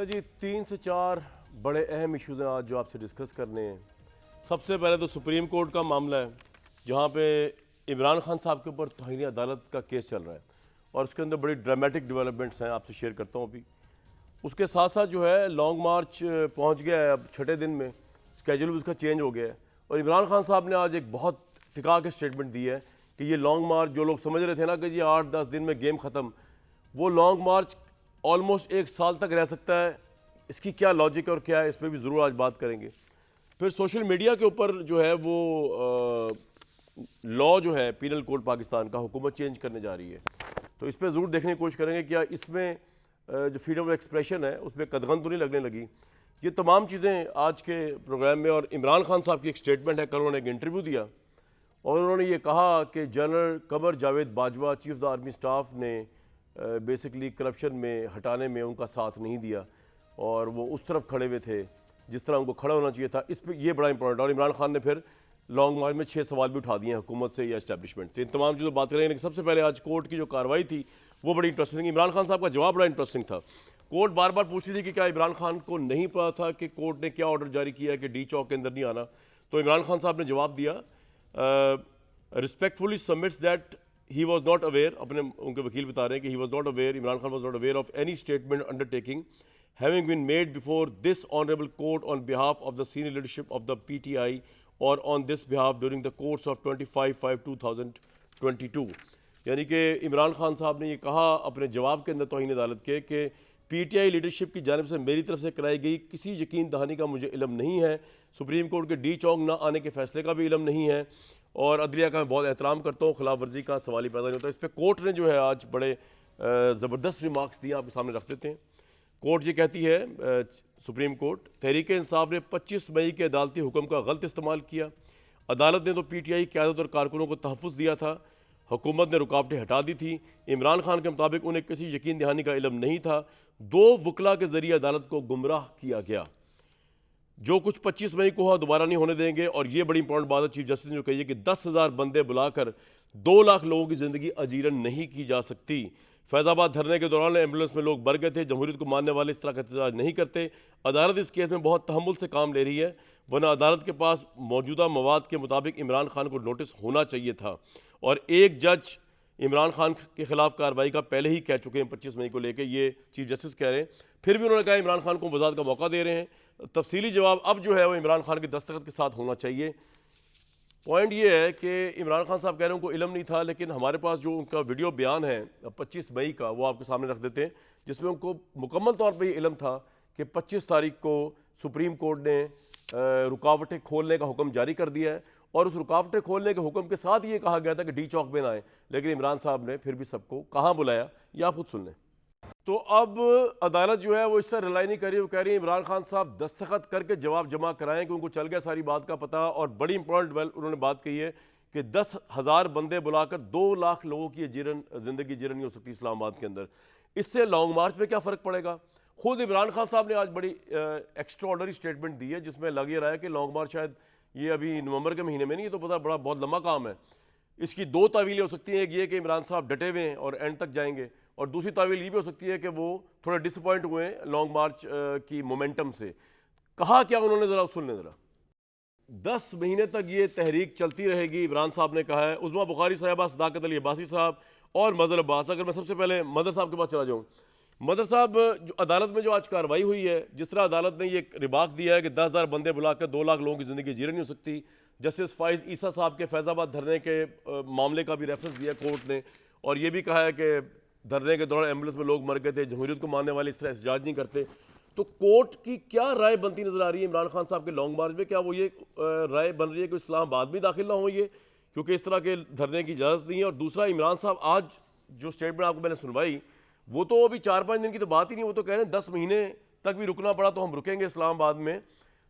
चलो जी, 3 से 4 बड़े अहम इश्यूज़ हैं आज जो आपसे डिस्कस करने हैं। सबसे पहले तो सुप्रीम कोर्ट का मामला है, जहाँ पे इमरान खान साहब के ऊपर तौहीन अदालत का केस चल रहा है और उसके अंदर बड़ी ड्रामेटिक डेवलपमेंट्स हैं, आपसे शेयर करता हूँ अभी। उसके साथ साथ जो है लॉन्ग मार्च पहुँच गया है, अब छठे दिन में स्केजूल भी उसका चेंज हो गया है और इमरान खान साहब ने आज एक बहुत टिका के स्टेटमेंट दी है कि ये लॉन्ग मार्च जो लोग समझ रहे थे ना कि ये 8-10 दिन में गेम ख़त्म, वो लॉन्ग मार्च ऑलमोस्ट 1 साल तक रह सकता है। इसकी क्या लॉजिक है और क्या है, इस पर भी ज़रूर आज बात करेंगे। फिर सोशल मीडिया के ऊपर जो है वो लॉ जो है पीनल कोड पाकिस्तान का हुकूमत चेंज करने जा रही है, तो इस पर ज़रूर देखने की कोशिश करेंगे क्या इसमें जो फ्रीडम ऑफ एक्सप्रेशन है उसमें कदगन तो नहीं लगने लगी। ये तमाम चीज़ें आज के प्रोग्राम में। और इमरान खान साहब की एक स्टेटमेंट है, कल उन्होंने एक इंटरव्यू दिया और उन्होंने ये कहा कि general Qamar Javed Bajwa chief of the army staff ने बेसिकली करप्शन में हटाने में उनका साथ नहीं दिया और वो उस तरफ खड़े हुए थे जिस तरह उनको खड़ा होना चाहिए था। इस पर ये बड़ा इंपॉर्टेंट। और इमरान खान ने फिर लॉन्ग मार्च में 6 सवाल भी उठा दिए हैं हुकूमत से या एस्टैब्लिशमेंट से। इन तमाम चीज़ों बात करेंगे, लेकिन सबसे पहले आज कोर्ट की जो कार्रवाई थी वो बड़ी इंटरेस्टिंग। इमरान खान साहब का जवाब बड़ा इंटरेस्टिंग था। कोर्ट बार बार पूछती थी कि क्या इमरान खान को नहीं पता था कि कोर्ट ने क्या ऑर्डर जारी किया है कि डी चौक के अंदर नहीं आना। तो इमरान खान साहब ने जवाब दिया, respectfully submits that he was not aware. अपने उनके वकील बता रहे हैं कि he was not aware, Imran Khan was not aware of any statement undertaking having been made before this honorable court on behalf of the senior leadership of the PTI or on this behalf during the course of 25/5/2022। यानी कि इमरान खान साहब ने ये कहा अपने जवाब के अंदर तौहीन अदालत के कि पीटीआई लीडरशिप की जानिब से मेरी तरफ से कराई गई किसी यकीन दहानी का मुझे इल्म नहीं है, सुप्रीम कोर्ट के डी चौक ना आने के फैसले का भी इल्म नहीं है और अदलिया का मैं बहुत एहतराम करता हूँ, खिलाफ वर्जी का सवाल ही पैदा नहीं होता। इस पर कोर्ट ने जो है आज बड़े ज़बरदस्त रिमार्क्स दिए, आपके सामने रख देते हैं। कोर्ट ये कहती है, सुप्रीम कोर्ट, तहरीक इंसाफ ने 25 मई के अदालती हुक्म का गलत इस्तेमाल किया। अदालत ने तो पीटीआई क़यादत और कारकुनों को तहफ़्फ़ुज़ दिया था, हुकूमत ने रुकावटें हटा दी थी। इमरान खान के मुताबिक उन्हें किसी यकीन दहानी का इल्म नहीं था। 2 वकला के ज़रिए अदालत को गुमराह किया गया। जो कुछ 25 मई को हुआ दोबारा नहीं होने देंगे। और ये बड़ी इंपॉर्टेंट बात है चीफ जस्टिस ने जो कही है कि 10,000 बंदे बुलाकर 2 लाख लोगों की ज़िंदगी अजीरन नहीं की जा सकती। फैज़ाबाद धरने के दौरान एम्बुलेंस में लोग मर गए थे। जमहूरियत को मानने वाले इस तरह का एहतजाज नहीं करते। अदालत इस केस में बहुत तहम्मुल से काम ले रही है, वरना अदालत के पास मौजूदा मवाद के मुताबिक इमरान खान को नोटिस होना चाहिए था। और एक जज इमरान खान के खिलाफ कार्रवाई का पहले ही कह चुके हैं 25 मई को लेकर, ये चीफ जस्टिस कह रहे हैं। फिर भी उन्होंने कहा इमरान खान को वज़ाहत का मौका दे रहे हैं। तफसीली जवाब अब जो है वो इमरान खान के दस्तखत के साथ होना चाहिए। पॉइंट ये है कि इमरान खान साहब कह रहे हैं उनको इल्म नहीं था, लेकिन हमारे पास जो उनका वीडियो बयान है 25 मई का वो आपके सामने रख देते हैं, जिसमें उनको मुकम्मल तौर पर ये इल्म था कि 25 तारीख को सुप्रीम कोर्ट ने रुकावटें खोलने का हुक्म जारी कर दिया है और उस रुकावटें खोलने के हुक्म के साथ ये कहा गया था कि डी चौक में ना आए, लेकिन इमरान साहब ने फिर भी सबको कहाँ बुलाया, ये आप खुद सुन लें। तो अब अदालत जो है वो इससे रिलाई नहीं कर रही, वो कह रही है इमरान खान साहब दस्तखत करके जवाब जमा कराएं कि उनको चल गया सारी बात का पता। और बड़ी इंपॉर्टेंट उन्होंने बात कही है कि 10,000 बंदे बुलाकर 2 लाख लोगों की जिंदगी जीरन नहीं हो सकती इस्लामाबाद के अंदर। इससे लॉन्ग मार्च में क्या फ़र्क पड़ेगा। खुद इमरान खान साहब ने आज बड़ी एक्स्ट्राऑर्डिनरी स्टेटमेंट दी है, जिसमें लग ये रहा है कि लॉन्ग मार्च शायद ये अभी नवंबर के महीने में नहीं, ये तो पता बड़ा बहुत लंबा काम है। इसकी 2 तावीलें हो सकती हैं, एक ये कि इमरान साहब डटे हुए हैं और एंड तक जाएंगे, और दूसरी तावील ये भी हो सकती है कि वो थोड़ा डिसअपॉइंट हुए हैं लॉन्ग मार्च की मोमेंटम से। कहा क्या उन्होंने, ज़रा सुन लें ज़रा। 10 महीने तक ये तहरीक चलती रहेगी, इमरान साहब ने कहा है। उज़मा बुखारी साहबा, सदाकत अली अब्बासी साहब और मज़हर अब्बास। अगर मैं सबसे पहले मदर साहब के पास चला जाऊँ, मदर साहब, जो अदालत में जो आज कार्रवाई हुई है, जिस तरह अदालत ने ये रिबाक दिया है कि 10,000 बंदे बुलाकर 2 लाख लोगों की ज़िंदगी जीरन नहीं हो सकती। जस्टिस फाइज ईसा साहब के फैज़ाबाद धरने के मामले का भी रेफरेंस दिया कोर्ट ने, और ये भी कहा है कि धरने के दौरान एम्बुलेंस में लोग मर गए थे, जमहूरियत को मानने वाले इस तरह एहतजाज नहीं करते। तो कोर्ट की क्या राय बनती नजर आ रही है इमरान खान साहब के लॉन्ग मार्च में? क्या वो ये राय बन रही है कि इस्लामाबाद में दाखिल ना हो ये, क्योंकि इस तरह के धरने की इजाज़त नहीं है? और दूसरा, इमरान साहब आज जो स्टेटमेंट आपको मैंने सुनवाई, वो तो अभी 4-5 दिन की तो बात ही नहीं, वो तो कह रहे हैं 10 महीने तक भी रुकना पड़ा तो हम रुकेंगे इस्लामाबाद में।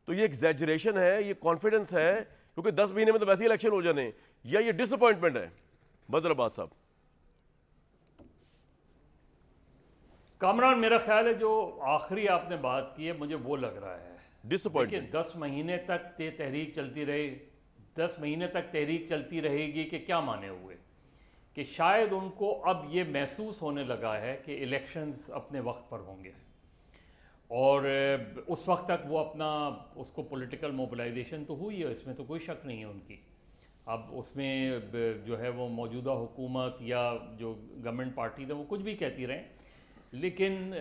तो ये एग्जैजरेशन है, ये कॉन्फिडेंस है, क्योंकि 10 महीने में तो वैसे ही इलेक्शन हो जाने, या ये डिसअपॉइंटमेंट है? मज़हर अब्बास साहब। कामरान, मेरा ख्याल है जो आखिरी आपने बात की है, मुझे वो लग रहा है डिसअपॉइंटमेंट। 10 महीने तक तहरीक चलती रहे, 10 महीने तक तहरीक चलती रहेगी कि क्या माने हुए कि शायद उनको अब ये महसूस होने लगा है कि इलेक्शंस अपने वक्त पर होंगे। और उस वक्त तक वो अपना उसको पॉलिटिकल मोबिलाइजेशन तो हुई है, इसमें तो कोई शक नहीं है उनकी। अब उसमें जो है वो मौजूदा हुकूमत या जो गवर्नमेंट पार्टी है वो कुछ भी कहती रहें, लेकिन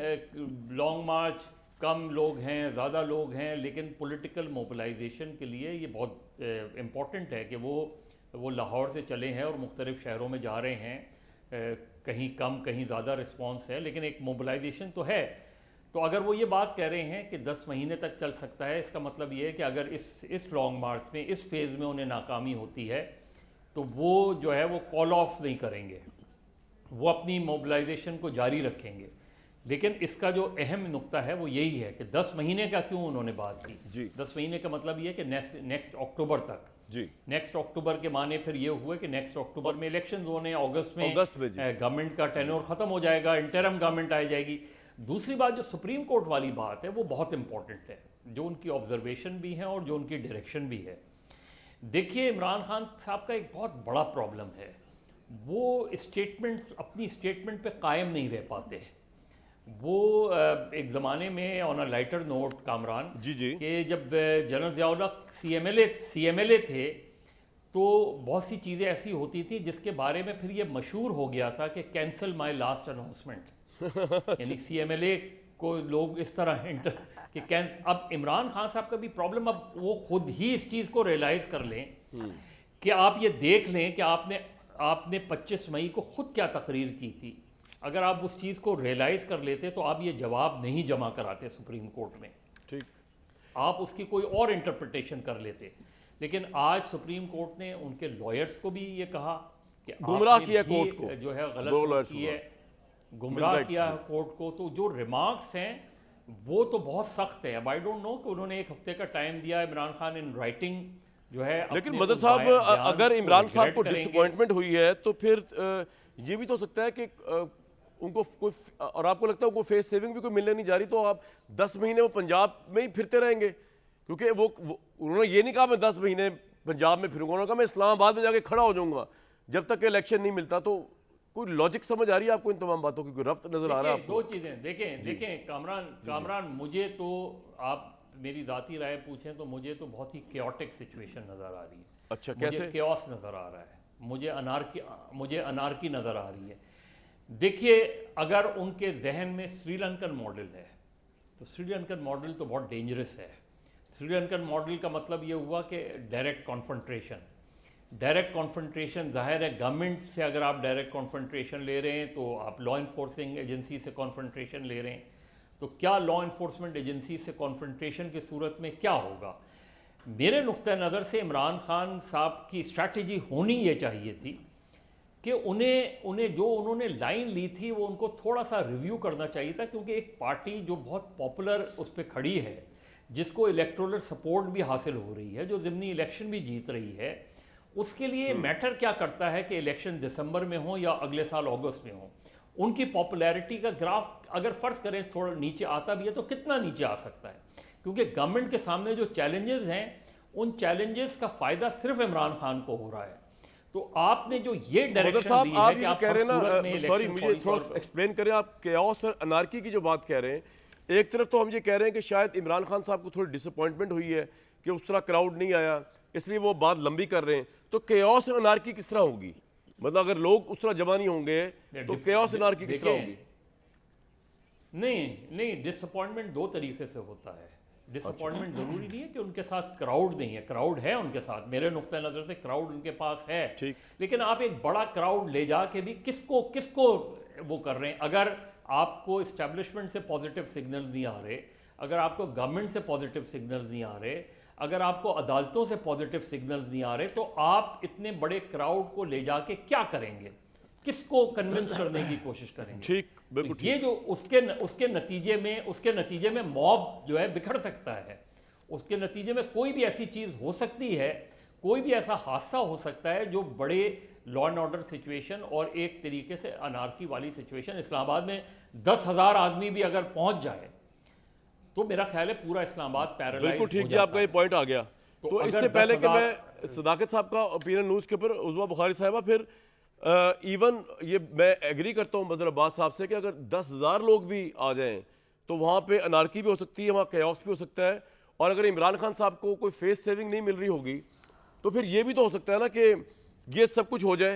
लॉन्ग मार्च, कम लोग हैं ज़्यादा लोग हैं, लेकिन पॉलिटिकल मोबिलाइजेशन के लिए ये बहुत इम्पॉर्टेंट है कि वो लाहौर से चले हैं और मुख्तलिफ़ शहरों में जा रहे हैं। कहीं कम कहीं ज़्यादा रिस्पॉन्स है, लेकिन एक मोबिलाइजेशन तो है। तो अगर वो ये बात कह रहे हैं कि 10 महीने तक चल सकता है, इसका मतलब ये है कि अगर इस लॉन्ग मार्च में, इस फेज़ में उन्हें नाकामी होती है तो वो जो है वो कॉल ऑफ नहीं करेंगे, वो अपनी मोबिलाइजेशन को जारी रखेंगे। लेकिन इसका जो अहम नुक्ता है वो यही है कि 10 महीने का क्यों उन्होंने बात की जी। 10 महीने का मतलब ये कि नेक्स्ट अक्टूबर तक जी। नेक्स्ट अक्टूबर के माने फिर ये हुए कि नेक्स्ट अक्टूबर में इलेक्शन होने, अगस्त में जी। गवर्नमेंट का टेन्योर ख़त्म हो जाएगा, इंटरम गवर्नमेंट आ जाएगी। दूसरी बात जो सुप्रीम कोर्ट वाली बात है वो बहुत इंपॉर्टेंट है, जो उनकी ऑब्जर्वेशन भी है और जो उनकी डायरेक्शन भी है। देखिए, इमरान खान साहब का एक बहुत बड़ा प्रॉब्लम है, वो अपनी स्टेटमेंट पे कायम नहीं रह पाते। वो एक ज़माने में on a lighter note Kamran ji ji कि जब जनरल ज़िया-उल हक CMLA थे तो बहुत सी चीज़ें ऐसी होती थी जिसके बारे में फिर ये मशहूर हो गया था कि कैंसिल माय लास्ट अनाउंसमेंट। यानी CMLA को लोग इस तरह कि अब इमरान खान साहब का भी प्रॉब्लम, अब वो खुद ही इस चीज़ को रियलाइज़ कर लें कि आप ये देख लें कि आपने 25 मई को खुद क्या तकरीर की थी। अगर आप उस चीज़ को रियलाइज़ कर लेते तो आप ये जवाब नहीं जमा कराते सुप्रीम कोर्ट में, ठीक, आप उसकी कोई और इंटरप्रिटेशन कर लेते। लेकिन आज सुप्रीम कोर्ट ने उनके लॉयर्स को भी ये कहा कि गुमराह आपने किया भी कोर्ट को, जो है दो गलत lawyers की है, को गुमराह misguide किया किया। कोर्ट को। तो जो रिमार्क्स हैं वो तो बहुत सख्त है। अब आई डोंट नो कि उन्होंने 1 हफ्ते का टाइम दिया इमरान खान इन राइटिंग जो है। लेकिन अपने मदर उस साहब, बयान अगर को इमरान साहब regret को करेंगे। डिसअपॉइंटमेंट हुई है तो फिर ये भी तो हो सकता है कि उनको कोई, और आपको लगता है उनको फेस सेविंग भी कोई मिलने नहीं जा रही, तो आप 10 महीने वो पंजाब में ही फिरते रहेंगे? क्योंकि वो उन्होंने ये नहीं कहा मैं 10 महीने पंजाब में फिरूंगा, उन्होंने कहा मैं इस्लामाबाद में जाके खड़ा हो जाऊंगा जब तक इलेक्शन नहीं मिलता। तो कोई लॉजिक समझ आ रही है आपको इन तमाम बातों की? कोई रब्त नजर आ रहा है देखिए, आपको? दो चीज़ें देखें कामरान, मुझे तो, आप मेरी ज़ाती राय पूछें तो मुझे तो बहुत ही केओटिक सिचुएशन नज़र आ रही है। अच्छा, मुझे कैसे? केओस नज़र आ रहा है, मुझे अनार्की नज़र आ रही है। देखिए, अगर उनके जहन में श्रीलंकन मॉडल है तो श्रीलंकन मॉडल तो बहुत डेंजरस है। श्रीलंकन मॉडल का मतलब ये हुआ कि डायरेक्ट कॉन्फ्रंट्रेशन ज़ाहिर है, गवर्नमेंट से अगर आप डायरेक्ट कॉन्फ्रंट्रेशन ले रहे हैं तो आप लॉ इन्फोर्सिंग एजेंसी से कॉन्फ्रंट्रेशन ले रहे हैं, तो क्या लॉ इन्फोर्समेंट एजेंसी से कॉन्फ्रंट्रेशन की सूरत में क्या होगा? मेरे नुक्ता नज़र से इमरान खान साहब की स्ट्रैटेजी होनी ये चाहिए थी कि उन्हें जो उन्होंने लाइन ली थी वो उनको थोड़ा सा रिव्यू करना चाहिए था, क्योंकि एक पार्टी जो बहुत पॉपुलर उस पर खड़ी है, जिसको इलेक्टोरल सपोर्ट भी हासिल हो रही है, जो ज़िमनी इलेक्शन भी जीत रही है, उसके लिए मैटर क्या करता है कि इलेक्शन दिसंबर में हो या अगले साल अगस्त में हो। उनकी पॉपुलैरिटी का ग्राफ अगर फ़र्ज़ करें थोड़ा नीचे आता भी है तो कितना नीचे आ सकता है, क्योंकि गवर्नमेंट के सामने जो चैलेंजेस हैं उन चैलेंजेस का फ़ायदा सिर्फ इमरान खान को हो रहा है। तो आपने जो ये डायरेक्शन दी है कि आप कह रहे हैं सूरत में ना, सॉरी इलेक्शन मुझे थोड़ा एक्सप्लेन करें, आप केओस और अनार्की की जो बात कह रहे हैं, एक तरफ तो हम ये कह रहे हैं कि शायद इमरान खान साहब को थोड़ी डिसअपॉइंटमेंट हुई है कि उस तरह क्राउड नहीं आया, इसलिए वो बात लंबी कर रहे हैं। तो केओस और अनार्की किस तरह होगी? मतलब अगर लोग उस तरह जमा नहीं होंगे तो केओस अनार्की किस तरह होगी? नहीं, डिसअपॉइंटमेंट दो तरीके से होता है। डिसअपॉइंटमेंट जरूरी नहीं है कि उनके साथ क्राउड नहीं है, क्राउड है उनके साथ, मेरे नुक्ता नज़र से क्राउड उनके पास है, ठीक। लेकिन आप एक बड़ा क्राउड ले जाके भी किसको वो कर रहे हैं? अगर आपको इस्टेब्लिशमेंट से पॉजिटिव सिग्नल नहीं आ रहे, अगर आपको गवर्नमेंट से पॉजिटिव सिग्नल नहीं आ रहे, अगर आपको अदालतों से पॉजिटिव सिग्नल्स नहीं आ रहे, तो आप इतने बड़े क्राउड को ले जाके क्या करेंगे? किसको कन्विंस करने की कोशिश करेंगे? ठीक, बिल्कुल तो ये जो उसके नतीजे में मॉब जो है बिखर सकता है, उसके नतीजे में कोई भी ऐसी चीज़ हो सकती है, कोई भी ऐसा हादसा हो सकता है जो बड़े लॉ एंड ऑर्डर सिचुएशन और एक तरीके से अनार्की वाली सिचुएशन, इस्लामाबाद में 10,000 आदमी भी अगर पहुंच जाए तो मेरा ख्याल है पूरा इस्लामाबाद पैरालाइज बिल्कुल ठीक हो जी, जाता आपका ये है। पॉइंट आ गया। तो अगर इससे पहले कि 10,000 मैं सदाकत साहब का ओपिनियन लूँ इसके ऊपर, उज़मा बुखारी साहबा, फिर इवन ये मैं एग्री करता हूँ मदर अब्बास साहब से कि अगर 10,000 लोग भी आ जाएं तो वहाँ पे अनार्की भी हो सकती है, वहाँ कैओस भी हो सकता है। और अगर इमरान खान साहब को कोई फेस सेविंग नहीं मिल रही होगी तो फिर ये भी तो हो सकता है ना कि ये सब कुछ हो जाए,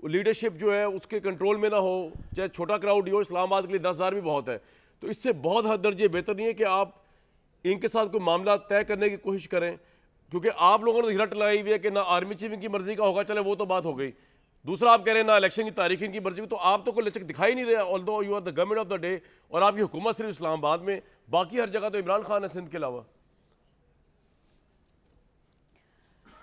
लीडरशिप जो है उसके कंट्रोल में ना हो, चाहे छोटा क्राउड हो, इस्लामाबाद के लिए 10,000 भी बहुत है। तो इससे बहुत हद दर्जे बेहतर नहीं है कि आप इनके साथ कोई मामला तय करने की कोशिश करें, क्योंकि आप लोगों ने हिरट लगाई हुई है कि ना आर्मी चीफ इनकी मर्जी का होगा, चले वो तो बात हो गई। दूसरा आप कह रहे हैं ना इलेक्शन की तारीख इनकी मर्जी की, तो आप तो कोई लचक दिखाई नहीं रहे, although you are the government of the day, और आपकी हुकूमत सिर्फ इस्लामाबाद में, बाकी हर जगह तो इमरान खान है सिंध के अलावा।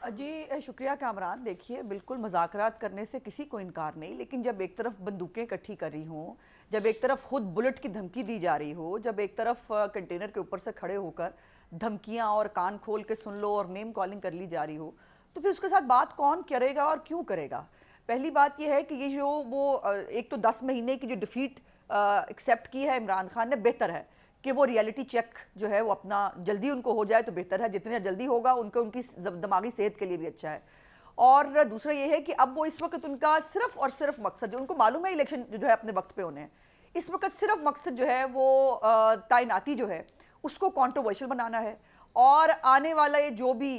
जी शुक्रिया कामरान। देखिए बिल्कुल मुज़ाकरात करने से किसी को इनकार नहीं, लेकिन जब एक तरफ बंदूकें इकट्ठी कर रही हों, जब एक तरफ खुद बुलेट की धमकी दी जा रही हो, जब एक तरफ कंटेनर के ऊपर से खड़े होकर धमकियां और कान खोल के सुन लो और नेम कॉलिंग कर ली जा रही हो, तो फिर उसके साथ बात कौन करेगा और क्यों करेगा? पहली बात यह है कि ये जो वो एक तो 10 महीने की जो डिफीट एक्सेप्ट की है इमरान खान ने, बेहतर है कि वो रियलिटी चेक जो है वो अपना जल्दी उनको हो जाए तो बेहतर है, जितने जल्दी होगा उनको उनकी दिमागी सेहत के लिए भी अच्छा है। और दूसरा ये है कि अब वो इस वक्त उनका सिर्फ और सिर्फ मकसद, जो उनको मालूम है इलेक्शन जो है अपने वक्त पे होने हैं, इस वक्त सिर्फ मकसद जो है वो तैनाती जो है उसको कॉन्ट्रोवर्शियल बनाना है, और आने वाला ये जो भी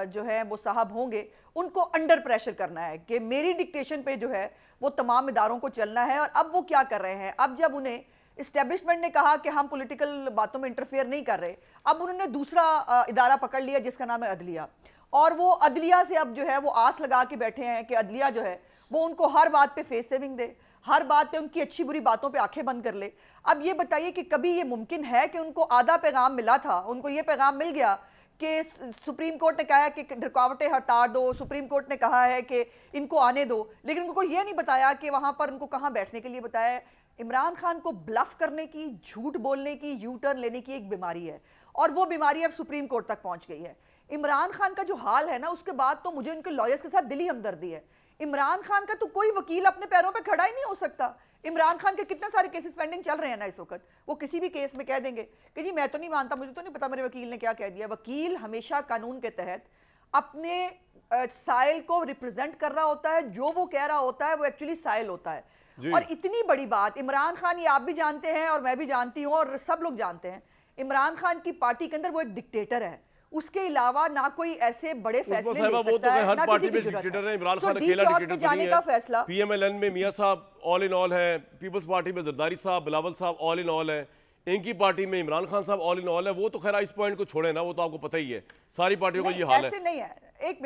जो है वो साहब होंगे उनको अंडर प्रेशर करना है कि मेरी डिक्टेशन पे जो है वो तमाम इदारों को चलना है। और अब वो क्या कर रहे हैं, अब जब उन्हें इस्टेब्लिशमेंट ने कहा कि हम पॉलिटिकल बातों में इंटरफेयर नहीं कर रहे, अब उन्होंने दूसरा इदारा पकड़ लिया जिसका नाम है अदलिया, और वो अदलिया से अब जो है वो आस लगा के बैठे हैं कि अदलिया जो है वो उनको हर बात पे फेस सेविंग दे, हर बात पे उनकी अच्छी बुरी बातों पे आंखें बंद कर ले। अब ये बताइए कि कभी ये मुमकिन है कि उनको आधा पैगाम मिला था, उनको ये पैगाम मिल गया कि सुप्रीम कोर्ट ने कहा है कि रुकावटें हटा दो, सुप्रीम कोर्ट ने कहा है कि इनको आने दो, लेकिन उनको ये नहीं बताया कि वहां पर उनको कहाँ बैठने के लिए बताया है। इमरान खान को ब्लफ करने की, झूठ बोलने की, यू टर्न लेने की एक बीमारी है, और वो बीमारी अब सुप्रीम कोर्ट तक पहुंच गई है। इमरान खान का जो हाल है ना, उसके बाद तो मुझे उनके लॉयर्स के साथ दिली हमदर्दी है। इमरान खान का तो कोई वकील अपने पैरों पे खड़ा ही नहीं हो सकता। इमरान खान के कितने सारे केसेस पेंडिंग चल रहे हैं ना इस वक्त, वो किसी भी केस में कह देंगे कि जी मैं तो नहीं मानता, मुझे तो नहीं पता मेरे वकील ने क्या कह दिया। वकील हमेशा कानून के तहत अपने साइल को रिप्रेजेंट कर रहा होता है, जो वो कह रहा होता है वो एक्चुअली साइल होता है। और इतनी बड़ी बात इमरान खान, ये आप भी जानते हैं और मैं भी जानती हूं और सब लोग जानते हैं, इमरान खान की पार्टी के अंदर वो एक डिक्टेटर है, उसके अलावा ना कोई ऐसे बड़े फैसले ले सकता है, ना किसी की जरूरत है। इमरान खान अकेला डिक्टेटर जाने का फैसला, पीएमएलएन में मियां साहब ऑल इन ऑल है, पीपल्स पार्टी में जरदारी साहब, बिलावल साहब ऑल इन ऑल है, इनकी पार्टी में इमरान खान साहब ऑल इन ऑल है। वो तो खैर इस पॉइंट को छोड़े ना, वो तो आपको पता ही है, सारी पार्टियों का ये हाल है। ऐसे नहीं है, एक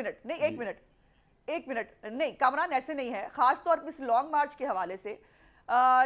मिनट नहीं कामरान, ऐसे नहीं है। खासतौर पर इस लॉन्ग मार्च के हवाले से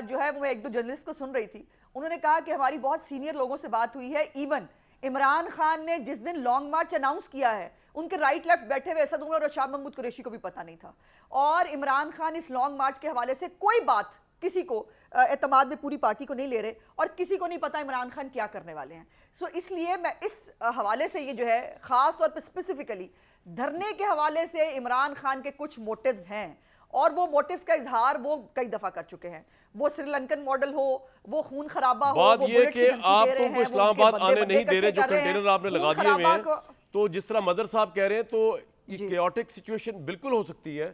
जो है वो मैं एक दो जर्नलिस्ट को सुन रही थी, उन्होंने कहा कि हमारी बहुत सीनियर लोगों से बात हुई है, इवन इमरान खान ने जिस दिन लॉन्ग मार्च अनाउंस किया है उनके राइट लेफ्ट बैठे हुए असद उमर और शाह महमूद कुरैशी को भी पता नहीं था। और इमरान खान इस लॉन्ग मार्च के हवाले से कोई बात किसी को एतमाद में पूरी पार्टी को नहीं ले रहे, और किसी को नहीं पता इमरान खान क्या करने वाले हैं। सो इसलिए मैं इस हवाले से ये जो है खास तौर पर स्पेसिफिकली धरने के हवाले से इमरान खान के कुछ मोटिव्स हैं, और वो मोटिव्स का इजहार वो कई दफा कर चुके हैं। वो श्रीलंकन मॉडल हो, वो खून खराबा हो, बात वो ये कि आप तुमको इस्लामाबाद आने नहीं दे रहे, जो कंटेनर आपने लगा दिए हुए हैं, तो जिस तरह मदर साहब कह रहे हैं तो ये केओटिक सिचुएशन बिल्कुल हो सकती है,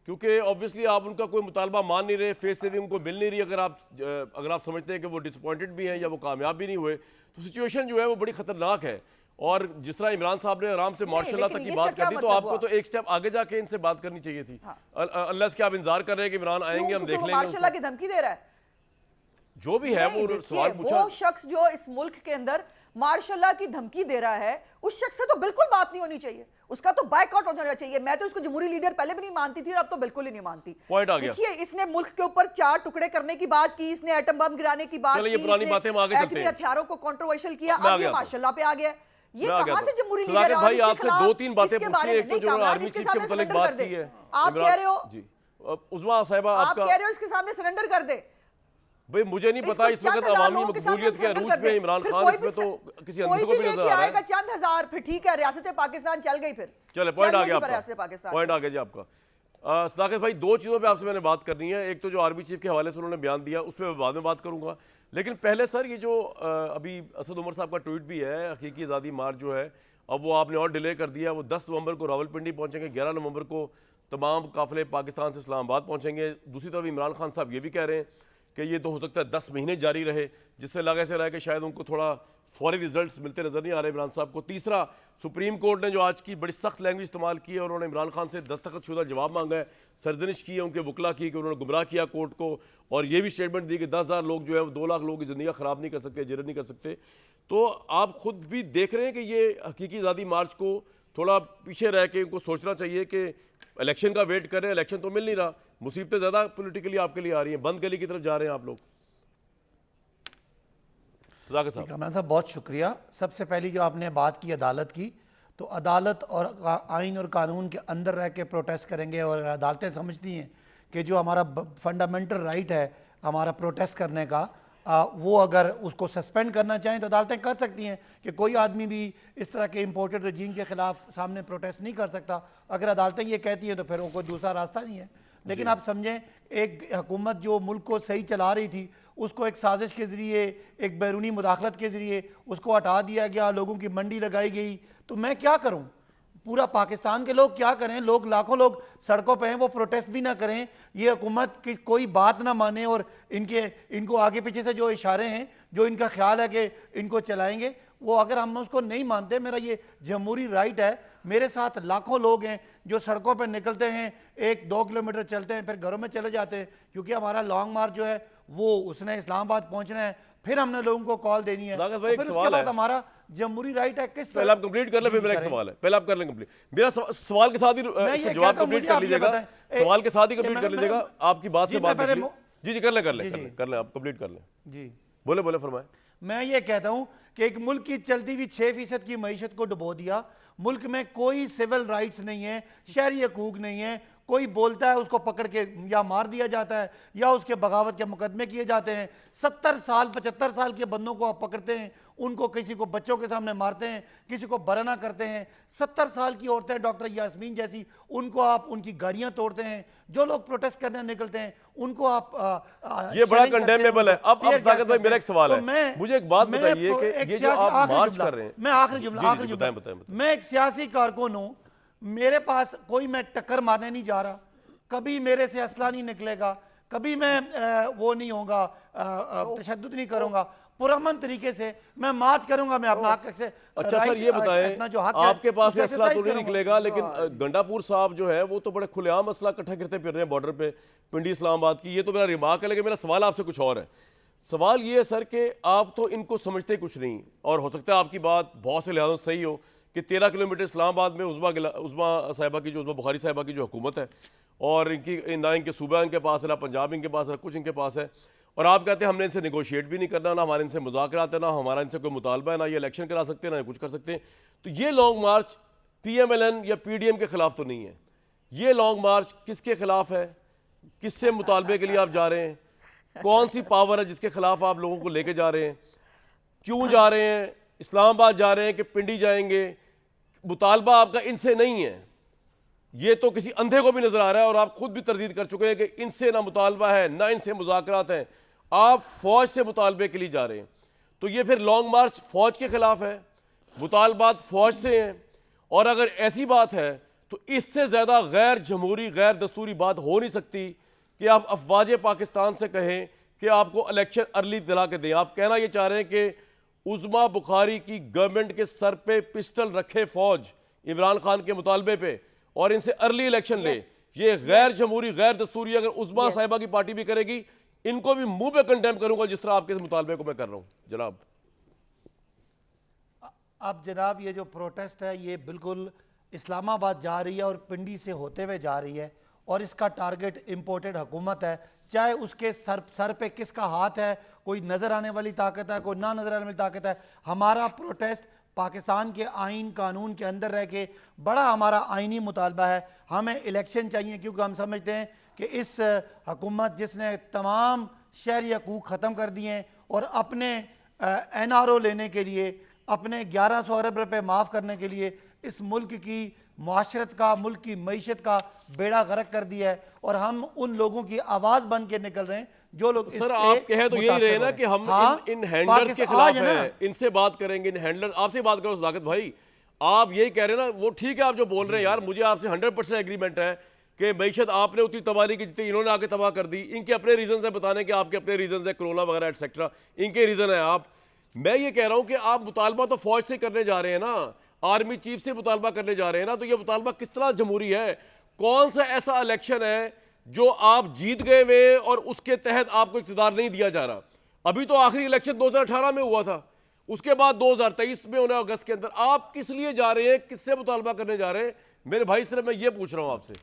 क्योंकि ऑब्वियसली आप उनका कोई मुतालबा मान नहीं रहे, फेस सेविंग उनको मिल नहीं रही। अगर आप समझते हैं कि वो डिसअपॉइंटेड भी हैं या वो कामयाब भी नहीं हुए, तो सिचुएशन जो है वो बड़ी खतरनाक है। और जिस तरह इमरान साहब ने आराम से मार्शल तक की बात कर दी, तो आपको तो एक स्टेप आगे जाके इनसे बात करनी चाहिए थी। अनलेस कि आप इंतजार कर रहे हैं कि इमरान आएंगे, हम देख लेंगे। मार्शल की धमकी दे रहा है, जो भी है वो सवाल पूछा। वो शख्स जो इस मुल्क के अंदर मार्शल की धमकी दे रहा है, उस शख्स से तो बिल्कुल बात नहीं होनी चाहिए, उसका तो बायकॉट हो जाना चाहिए। मैं तो इसको जमहूरी लीडर पहले भी नहीं मानती थी और अब तो बिल्कुल ही नहीं मानती। पॉइंट आ गया। देखिए, इसने मुल्क के ऊपर 4 टुकड़े करने की बात की, इसने एटम बम गिराने की बात की, ये पुरानी बातें हम आगे चलते हैं, हथियारों को कंट्रोवर्शियल किया, अब ये मार्शल पे आ गया। ये कहां से जमहूरी लीडर है? भाई आपसे 2-3 बातें पूछनी है। एक तो जो आर्मी चीफ के मुतालिक बात की है, आप कह रहे हो जी उस्मा साहिबा, आप कह रहे हो इसके सामने सरेंडर कर दे। भाई मुझे नहीं पता इस वक्त अवामी मकबूलियत के अरूज में इमरान खान इसमें तो किसी अंधे को भी नजर आ रहा है। चंद हजार, फिर ठीक है, रियासत पाकिस्तान चल गई, फिर चले पॉइंट आ गया आपका, पॉइंट आ गया जी आपका। सदाकत भाई, 2 चीज़ों पे आपसे मैंने बात करनी है। एक तो जो आर्मी चीफ के हवाले से उन्होंने बयान दिया, उस पर मैं बाद में बात करूंगा, लेकिन पहले सर ये जो अभी असद उमर साहब का ट्वीट भी है, हकीकी आज़ादी मार्च जो है अब वो आपने और डिले कर दिया। वो 10 नवंबर को रावलपिंडी पहुंचेंगे, 11 नवंबर को तमाम काफिले पाकिस्तान से इस्लामाबाद पहुंचेंगे। दूसरी तरफ इमरान खान साहब ये भी कह रहे हैं कि ये तो हो सकता है 10 महीने जारी रहे, जिससे लगा से रहा है कि शायद उनको थोड़ा फौरी रिजल्ट्स मिलते नजर नहीं आ रहे इमरान साहब को। तीसरा, सुप्रीम कोर्ट ने जो आज की बड़ी सख्त लैंग्वेज इस्तेमाल की है और उन्होंने इमरान खान से दस्तखतशुदा जवाब मांगा है, सरजनिश की है उनके वकला की कि उन्होंने गुमराह किया कोर्ट को, और ये भी स्टेटमेंट दी कि 10,000 लोग जो है वो 2 लाख लोगों की ज़िंदगी ख़राब नहीं कर सकते, जिरत नहीं कर सकते। तो आप खुद भी देख रहे हैं कि ये हकीकी आज़ादी मार्च को थोड़ा पीछे रह के उनको सोचना चाहिए कि इलेक्शन का वेट कर रहे हैं, इलेक्शन तो मिल नहीं रहा, मुसीबतें ज़्यादा पोलिटिकली आपके लिए आ रही हैं, बंद गली की तरफ जा रहे हैं आप लोग। सदाकत साहब। कमरान साहब बहुत शुक्रिया। सबसे पहली जो आपने बात की अदालत की, तो अदालत और आइन और कानून के अंदर रह के प्रोटेस्ट करेंगे, और अदालतें समझती हैं कि जो हमारा फंडामेंटल राइट है हमारा प्रोटेस्ट करने का, वो अगर उसको सस्पेंड करना चाहें तो अदालतें कर सकती हैं कि कोई आदमी भी इस तरह के इम्पोर्टेड रजीम के ख़िलाफ़ सामने प्रोटेस्ट नहीं कर सकता। अगर अदालतें ये कहती हैं तो फिर वो कोई दूसरा रास्ता नहीं है। लेकिन आप समझें, एक हुकूमत जो मुल्क को सही चला रही थी, उसको एक साजिश के ज़रिए, एक बैरूनी मुदाखलत के ज़रिए उसको हटा दिया गया, लोगों की मंडी लगाई गई। तो मैं क्या करूं? पूरा पाकिस्तान के लोग क्या करें? लोग लाखों लोग सड़कों पे हैं, वो प्रोटेस्ट भी ना करें, ये हुकूमत की कोई बात ना माने, और इनको आगे पीछे से जो इशारे हैं, जो इनका ख्याल है कि इनको चलाएंगे, वो अगर हम उसको नहीं मानते, मेरा ये जमहूरी राइट है। मेरे साथ लाखों लोग हैं जो सड़कों पर निकलते हैं, 1-2 किलोमीटर चलते हैं, फिर घरों में चले जाते हैं, क्योंकि हमारा लॉन्ग मार्च जो है वो उसने इस्लामाबाद पहुंचना है, फिर हमने लोगों को कॉल देनी है, सदाकत भाई, फिर एक उसके सवाल बाद है। हमारा जमहूरी राइट है। किस पहले आप कंप्लीट कर ले, फिर मेरा एक सवाल है, पहले आप कर लें कंप्लीट। मेरा सवाल के साथ ही इसका जवाब कंप्लीट कर लीजिएगा, सवाल के साथ ही कंप्लीट कर लीजिएगा, आपकी बात से बात निकली। जी कर लें, आप कंप्लीट कर लें जी, बोले फरमाएं। मैं ये कहता हूं कि एक मुल्क की चलती हुई 6% की मईशत को डुबो दिया। मुल्क में कोई सिविल राइट्स नहीं है, शहरी हकूक नहीं है, कोई बोलता है उसको पकड़ के या मार दिया जाता है या उसके बगावत के मुकदमे किए जाते हैं। 70 साल 75 साल के बंदों को आप पकड़ते हैं, उनको किसी को बच्चों के सामने मारते हैं, किसी को बरना करते हैं। 70 साल की औरतें डॉक्टर यास्मीन जैसी, उनको आप उनकी गाड़ियां तोड़ते हैं। जो लोग प्रोटेस्ट करने निकलते हैं उनको आप ये बड़ा कंडेमेबल है। अब सदाकत भाई, मेरा एक सवाल है, मुझे एक बात बताइए कि ये जो आप मार्च कर रहे हैं, मैं आखिरी जुमला बताएं। मैं एक सियासी कारकुन हूं, मेरे पास कोई, मैं टक्कर मारने नहीं जा रहा, कभी मेरे से असला नहीं निकलेगा, कभी मैं वो नहीं होगा, तशद्दुद नहीं करूंगा, पुरअमन तरीके से मैं मार्च करूंगा, मैं अपना हक से। अच्छा सर, ये बताएं, आपके पास असला तो नहीं निकलेगा, लेकिन गंडापुर साहब जो है वो तो बड़े खुलेआम असला इकट्ठा करते फिर रहे हैं बॉर्डर पे, पिंडी इस्लामाबाद की। ये तो मेरा रिमार्क है, लेकिन मेरा सवाल आपसे कुछ और है। सवाल ये है सर कि आप तो इनको समझते कुछ नहीं, और हो सकता है आपकी बात बहुत से लिहाजों से सही हो कि 13 किलोमीटर इस्लामाबाद में उज़मा साहिबा की, जो उज़मा बुखारी साहिबा की जो हुकूमत है, और इनकी ना इनके सूबा इनके पास है, ना पंजाब इनके पास है, कुछ इनके पास है, और आप कहते हैं हमने इनसे नेगोशिएट भी नहीं करना, ना हमारे इनसे मुज़ाकरात है, ना हमारा इनसे कोई मुतालबा है, ना ये इलेक्शन करा सकते हैं, ना कुछ कर सकते हैं। तो ये लॉन्ग मार्च PMLN या PDM के खिलाफ तो नहीं है, ये लॉन्ग मार्च किसके खिलाफ है? किससे मुतालबे के लिए आप जा रहे हैं? कौन सी पावर है जिसके खिलाफ आप लोगों को लेके जा रहे हैं? क्यों जा रहे हैं? इस्लामाबाद जा रहे हैं कि पिंडी जाएंगे? मुतालबा आपका इनसे नहीं है, ये तो किसी अंधे को भी नजर आ रहा है, और आप खुद भी तरदीद कर चुके हैं कि इनसे ना मुतालबा है, ना इनसे मुज़ाकरात हैं, आप फौज से मुतालबे के लिए जा रहे हैं। तो ये फिर लॉन्ग मार्च फौज के खिलाफ है, मुतालबात फौज से हैं, और अगर ऐसी बात है तो इससे ज़्यादा गैर जमहूरी, गैर दस्तूरी बात हो नहीं सकती कि आप अफवाज पाकिस्तान से कहें कि आपको इलेक्शन अर्ली दिला के दें। आप कहना ये चाह रहे हैं कि उज़मा बुखारी की गवर्नमेंट के सर पे पिस्टल रखे फौज इमरान खान के मुतालबे पे, और इनसे अर्ली इलेक्शन ले। ये गैर जमहूरी, गैर दस्तूरी अगर उज़मा साहिबा की पार्टी भी करेगी, इनको भी मुंह पे कंडेम करूंगा जिस तरह आपके इस मुतालबे को मैं कर रहा हूं जनाब। अब जनाब, ये जो प्रोटेस्ट है ये बिल्कुल इस्लामाबाद जा रही है और पिंडी से होते हुए जा रही है, और इसका टारगेट इम्पोर्टेड हुकूमत है, चाहे उसके सर पे किसका हाथ है, कोई नज़र आने वाली ताकत है, कोई ना नज़र आने वाली ताकत है। हमारा प्रोटेस्ट पाकिस्तान के आइन कानून के अंदर रह के बड़ा हमारा आइनी मुतालबा है। हमें इलेक्शन चाहिए, क्योंकि हम समझते हैं कि इस हुकूमत जिसने तमाम शहरी हकूक़ ख़त्म कर दिए हैं और अपने NRO लेने के लिए, अपने 1100 अरब रुपये माफ़ करने के लिए इस मुल्क की माशरत का, मुल्क की मईशत का बेड़ा गर्क कर दिया है, और हम उन लोगों की आवाज़ बन के निकल रहे हैं जो लोग सर आप कहे तो यही रहे ना कि हम इन हैंडलर्स के खिलाफ हैं, इनसे बात करेंगे, इन हैंडलर। आपसे बात करो सदाकत भाई, आप यही कह रहे हैं ना, वो ठीक है आप जो बोल रहे हैं यार, मुझे आपसे 100% एग्रीमेंट है कि मैशत आपने उतनी तबाह नहीं की जितनी इन्होंने आके तबाह कर दी। इनके अपने रीजन है बताने के, आपके अपने रीजन है, कोरोना वगैरह एटसेट्रा, इनके रीजन है। आप, मैं ये कह रहा हूं कि आप मुतालबा तो फौज से करने जा रहे हैं ना, आर्मी चीफ से मुतालबा करने जा रहे हैं ना, तो ये मुतालबा किस तरह जमहूरी है? कौन सा ऐसा इलेक्शन है जो आप जीत गए हुए और उसके तहत आपको इख्तियार नहीं दिया जा रहा? अभी तो आखिरी इलेक्शन 2018 में हुआ था, उसके बाद 2023 में होना अगस्त के अंदर। आप किस लिए जा रहे हैं, किससे मुतालबा करने जा रहे हैं? मेरे भाई सिर्फ मैं ये पूछ रहा हूं आपसे।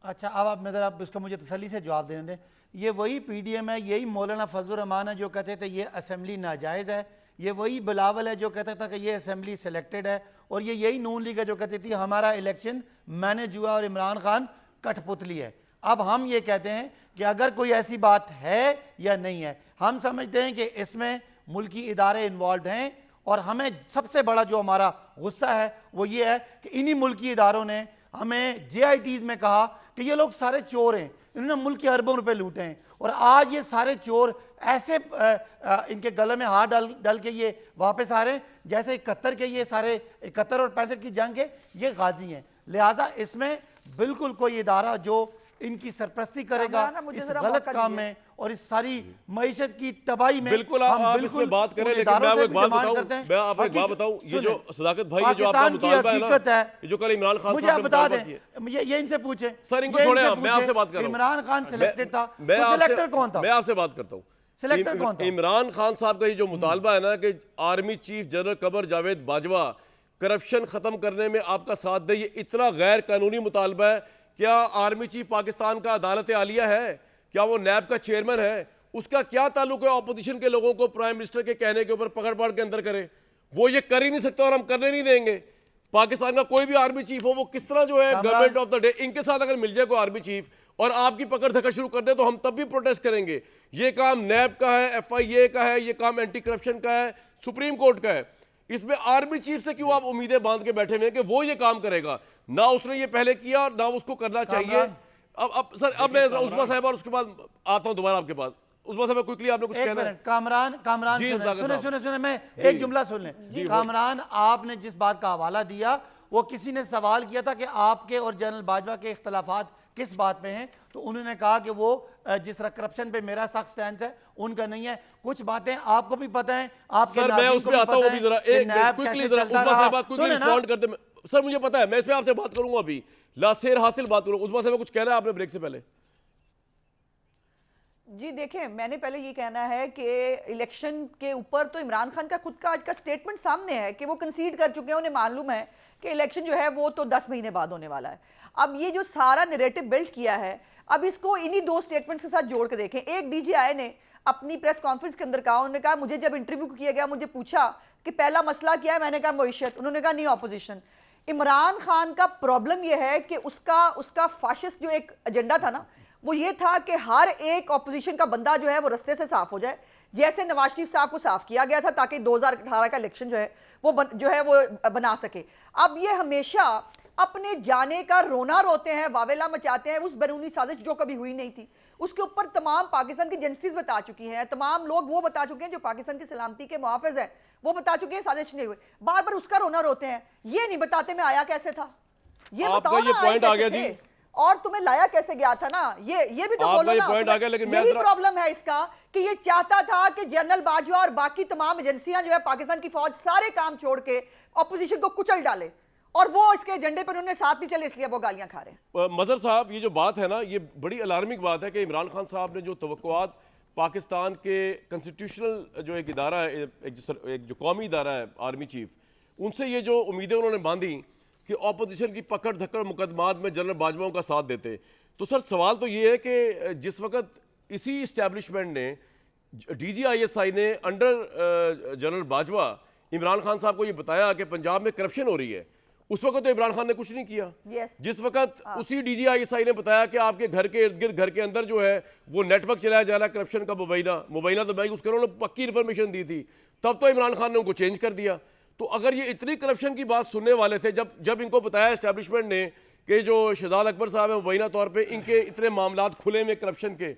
अच्छा, अब आप मेरा आप इसका मुझे तसल्ली से जवाब देने दें। ये वही पीडीएम है, यही मौलाना फजलुर रहमान है जो कहते थे ये असेंबली नाजायज़ है, ये वही बिलावल है जो कहता था कि ये असेंबली सिलेक्टेड है, और ये यही नून लीग है जो कहती थी हमारा इलेक्शन मैनेज हुआ और इमरान खान कठपुतली है। अब हम ये कहते हैं कि अगर कोई ऐसी बात है या नहीं है, हम समझते हैं कि इसमें मुल्की इदारे इन्वॉल्व हैं, और हमें सबसे बड़ा जो हमारा गुस्सा है वो ये है कि इन्हीं मुल्की इदारों ने हमें JITs में कहा कि ये लोग सारे चोर हैं, इन्होंने मुल्क के अरबों रुपए लूटे हैं, और आज ये सारे चोर ऐसे इनके गले में हाथ डाल के ये वापस आ रहे हैं जैसे 71 के, ये सारे 71 और 65 की जंग के ये गाजी हैं। लिहाजा इसमें बिल्कुल कोई इदारा जो इनकी सरपरस्ती करेगा इस गलत काम में और इस सारी मईशत की तबाही में, बिल्कुल आप इसमें बात करें, लेकिन मैं आपको एक बात बताऊं, ये जो सदाकत भाई, ये जो आपका मुतालबा है ना, ये जो कल इमरान खान मुझे आप बता दें, ये इनसे पूछे सर, इनको छोड़े, मैं आपसे बात कर रहा हूं। इमरान खान सिलेक्टेड था, सिलेक्टर कौन था? मैं आपसे बात करता हूं, सिलेक्टर कौन था? इमरान खान साहब का ये जो मुतालबा है ना कि army chief general Qamar Javed Bajwa corruption खत्म करने में आपका साथ दे, ये इतना गैर कानूनी मुतालबा है। क्या आर्मी चीफ पाकिस्तान का अदालत आलिया है? क्या वो नैब का चेयरमैन है? उसका क्या ताल्लुक है ऑपोजिशन के लोगों को प्राइम मिनिस्टर के कहने के ऊपर पकड़ के अंदर करे? वो ये कर ही नहीं सकता और हम करने नहीं देंगे। पाकिस्तान का कोई भी आर्मी चीफ हो, वो किस तरह जो है गवर्नमेंट ऑफ द डे, इनके साथ अगर मिल जाए कोई आर्मी चीफ और आपकी पकड़ धक्का शुरू कर दे तो हम तब भी प्रोटेस्ट करेंगे। ये काम नैब का है, FIA का है, ये काम एंटी करप्शन का है, सुप्रीम कोर्ट का है। इसमें आर्मी चीफ से क्यों आप उम्मीदें बांध के बैठे हुए हैं कि वो ये काम करेगा? ना उसने ये पहले किया, ना उसको करना चाहिए। अब सर, अब मैं उस्मा साहब और उसके बाद आता हूं दोबारा आपके पास। उस्मा साहब क्विकली आपने कुछ कहना है? कामरान सुने, मैं एक जुमला सुन लें। कामरान, आपने जिस बात का हवाला दिया वो किसी ने सवाल किया था कि आपके और जनरल बाजवा के इख्तलाफात किस बात पे हैं, तो उन्होंने कहा कि वो जिस तरह करप्शन पे मेरा सख्त स्टैंड है उनका नहीं है। कुछ बातें आपको भी पता है, आपके सर मैं उसमें आता हूं अभी, जरा एक क्विकली जरा उस्मा साहब क्विकली रिस्पॉन्ड करते। सर मुझे पता है, मैं इसमें आपसे बात करूंगा, अभी लासेर हासिल बात करूंगा। उस्मा साहब कुछ कहना है आपने ब्रेक से पहले? जी देखें, मैंने पहले ये कहना है कि इलेक्शन के ऊपर तो इमरान खान का खुद का आज का स्टेटमेंट सामने है कि वो कंसीड कर चुके हैं, उन्हें मालूम है कि इलेक्शन जो है वो तो 10 महीने बाद होने वाला है। अब ये जो सारा नैरेटिव बिल्ड किया है, अब इसको इन्हीं दो स्टेटमेंट्स के साथ जोड़ के देखें। एक DGI ने अपनी प्रेस कॉन्फ्रेंस के अंदर कहा, उन्होंने कहा मुझे जब इंटरव्यू किया गया मुझे पूछा कि पहला मसला क्या है, मैंने कहा मईशत, उन्होंने कहा नहीं ऑपोजिशन। इमरान खान का प्रॉब्लम यह है कि उसका फाशिस्ट जो एक एजेंडा था ना, वो ये था कि हर एक ऑपोजिशन का बंदा जो है वो रस्ते से साफ हो जाए, जैसे नवाज शरीफ साहब को साफ किया गया था ताकि 2018 का इलेक्शन जो है वो बना सके। अब ये हमेशा अपने जाने का रोना रोते हैं, वावेला मचाते हैं उस बैरूनी साजिश जो कभी हुई नहीं थी। उसके ऊपर तमाम पाकिस्तान की एजेंसीज बता चुकी हैं, तमाम लोग वो बता चुके हैं जो पाकिस्तान की सलामती के मुहाफिज हैं, वो बता चुके हैं साजिश नहीं हुई। बार बार उसका रोना रोते हैं, ये नहीं बताते मैं आया कैसे था। ये बताओ ना, पॉइंट आ गया जी, और तुम्हें लाया कैसे गया था ना, ये भी तो बोलो ना। पॉइंट आ गया, लेकिन यही प्रॉब्लम है इसका कि ये चाहता था कि जनरल बाजवा और बाकी तमाम एजेंसियां जो है पाकिस्तान की फौज सारे काम छोड़ के ऑपोजिशन को कुचल डाले, और वो इसके एजेंडे पर उन्होंने साथ नहीं चले, इसलिए वो गालियां खा रहे हैं। मजहर साहब, ये जो बात है ना, ये बड़ी अलार्मिंग बात है कि इमरान खान साहब ने जो तवक्कुआत पाकिस्तान के कॉन्स्टिट्यूशनल जो एक इदारा है, एक जो कौमी इदारा है आर्मी चीफ, उनसे ये जो उम्मीदें उन्होंने बांधी कि ऑपोजिशन की पकड़ धक्कड़ मुकदमात में जनरल बाजवाओं का साथ देते, तो सर सवाल तो ये है कि जिस वक्त इसी इस्टेब्लिशमेंट ने, DGISI ने अंडर जनरल बाजवा इमरान खान साहब को ये बताया कि पंजाब में करप्शन हो रही है, उस वक्त तो इमरान खान ने कुछ नहीं किया। जिस वक्त उसी DGISI ने बताया कि आपके घर के इर्द गिर्द, घर के अंदर जो है वो नेटवर्क चलाया जा रहा है करप्शन का, मुबैना तो उसके उन्होंने पक्की इन्फॉर्मेशन दी थी, तब तो इमरान खान ने उनको चेंज कर दिया। तो अगर ये इतनी करप्शन की बात सुनने वाले थे, जब इनको बताया एस्टैब्लिशमेंट ने कि जो शहजाद अकबर साहब है मुबैना तौर पे इनके इतने मामलात खुले में करप्शन के,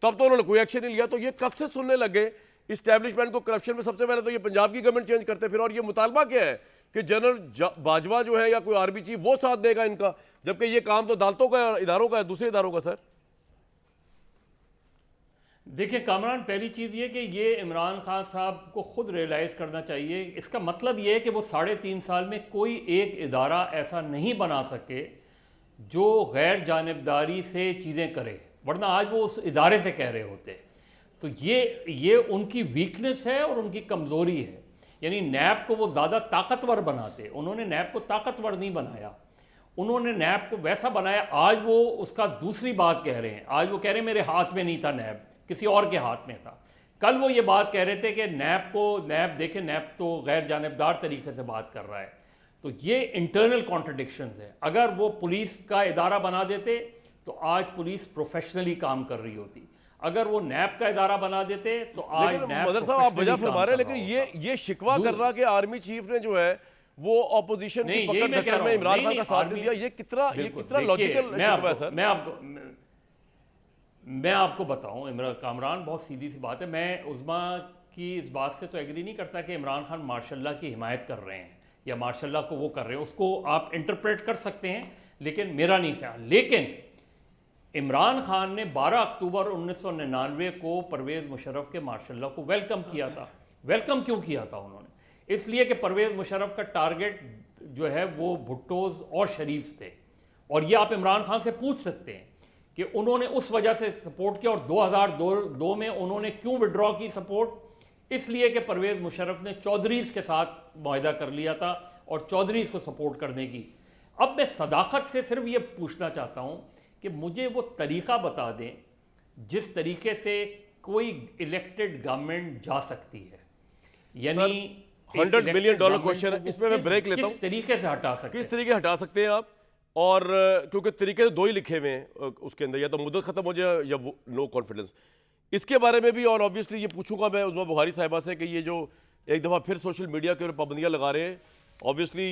तब तो उन्होंने कोई एक्शन नहीं लिया। तो ये कब से सुनने लगे इस्टेब्लिशमेंट को करप्शन में? सबसे पहले तो ये पंजाब की गवर्नमेंट चेंज करते फिर, और ये मुतालबा क्या है कि जनरल बाजवा जो है या कोई आर्मी चीफ वो साथ देगा इनका, जबकि ये काम तो अदालतों का, इदारों का है, दूसरे इदारों का। सर देखिए कामरान, पहली चीज़ ये कि ये इमरान खान साहब को ख़ुद रियलाइज़ करना चाहिए। इसका मतलब ये है कि वो 3.5 साल में कोई एक इदारा ऐसा नहीं बना सके जो गैर जानिबदारी से चीज़ें करे, वरना आज वो उस इदारे से कह रहे होते। तो ये उनकी वीकनेस है और उनकी कमज़ोरी है। यानी नैब को वो ज़्यादा ताकतवर बनाते, उन्होंने नैब को ताकतवर नहीं बनाया, उन्होंने नैब को वैसा बनाया। आज वो उसका दूसरी बात कह रहे हैं, आज वो कह रहे हैं मेरे हाथ में नहीं था नैब, किसी और के हाथ में था। कल वो ये बात कह रहे थे कि नैब देखें, नैब तो गैर जानिबदार तरीके से बात कर रहा है। तो ये इंटरनल कॉन्ट्रडिक्शंस है। अगर वो पुलिस का इदारा बना देते तो आज पुलिस प्रोफेशनली काम कर रही होती, अगर वो नैब का इदारा बना देते तो आज नैब मदर साहब आप वजह प्रोफेशनली फरमा रहे हैं, काम लेकिन कर रहा होता। ये शिकवा करना कि आर्मी चीफ ने जो है वो ऑपोजिशन की नहीं, पकड़ यही मैं कह धक्कर रहा में हूं। इमरान नहीं, खान का नहीं, साथ आर्मी- दिया, ये कितना बिल्कुल, लॉजिकल देखिए, शिकवा है सर? मैं आपको बताऊं इमरान कामरान, बहुत सीधी सी बात है। मैं उज़मा की इस बात से तो एग्री नहीं करता कि इमरान खान मार्शल्लाह की हिमायत कर रहे हैं या मार्शल्लाह को वो कर रहे हैं। उसको आप इंटरप्रेट कर सकते हैं, लेकिन मेरा नहीं ख्याल। लेकिन इमरान खान ने 12 अक्टूबर 1999 को परवेज़ मुशर्रफ के मार्शल्लाह को वेलकम किया था। वेलकम क्यों किया था उन्होंने? इसलिए कि परवेज़ मुशर्रफ का टारगेट जो है वो भुट्टोज और शरीफ थे। और ये आप इमरान खान से पूछ सकते हैं कि उन्होंने उस वजह से सपोर्ट किया। और 2002 में उन्होंने क्यों विड्रॉ की सपोर्ट? इसलिए कि परवेज़ मुशर्रफ ने चौधरीज़ के साथ मुआहदा कर लिया था और चौधरीज़ को सपोर्ट करने की। अब मैं सदाकत से सिर्फ ये पूछना चाहता हूँ कि मुझे वो तरीक़ा बता दें जिस तरीके से कोई इलेक्टेड गवर्नमेंट जा सकती है। यानी $100 बिलियन क्वेश्चन है, इसमें मैं ब्रेक लेता हूँ। किस तरीके से हटा सकते किस हैं? तरीके हटा सकते हैं आप? और क्योंकि तरीके तो दो ही लिखे हुए हैं उसके अंदर, या तो मुद्दत खत्म हो जाए या नो कॉन्फिडेंस। इसके बारे में भी और ऑब्वियसली ये पूछूंगा मैं उज़मा बुखारी साहिबा से कि ये जो एक दफ़ा फिर सोशल मीडिया के ऊपर पाबंदियाँ लगा रहे हैं, ऑब्वियसली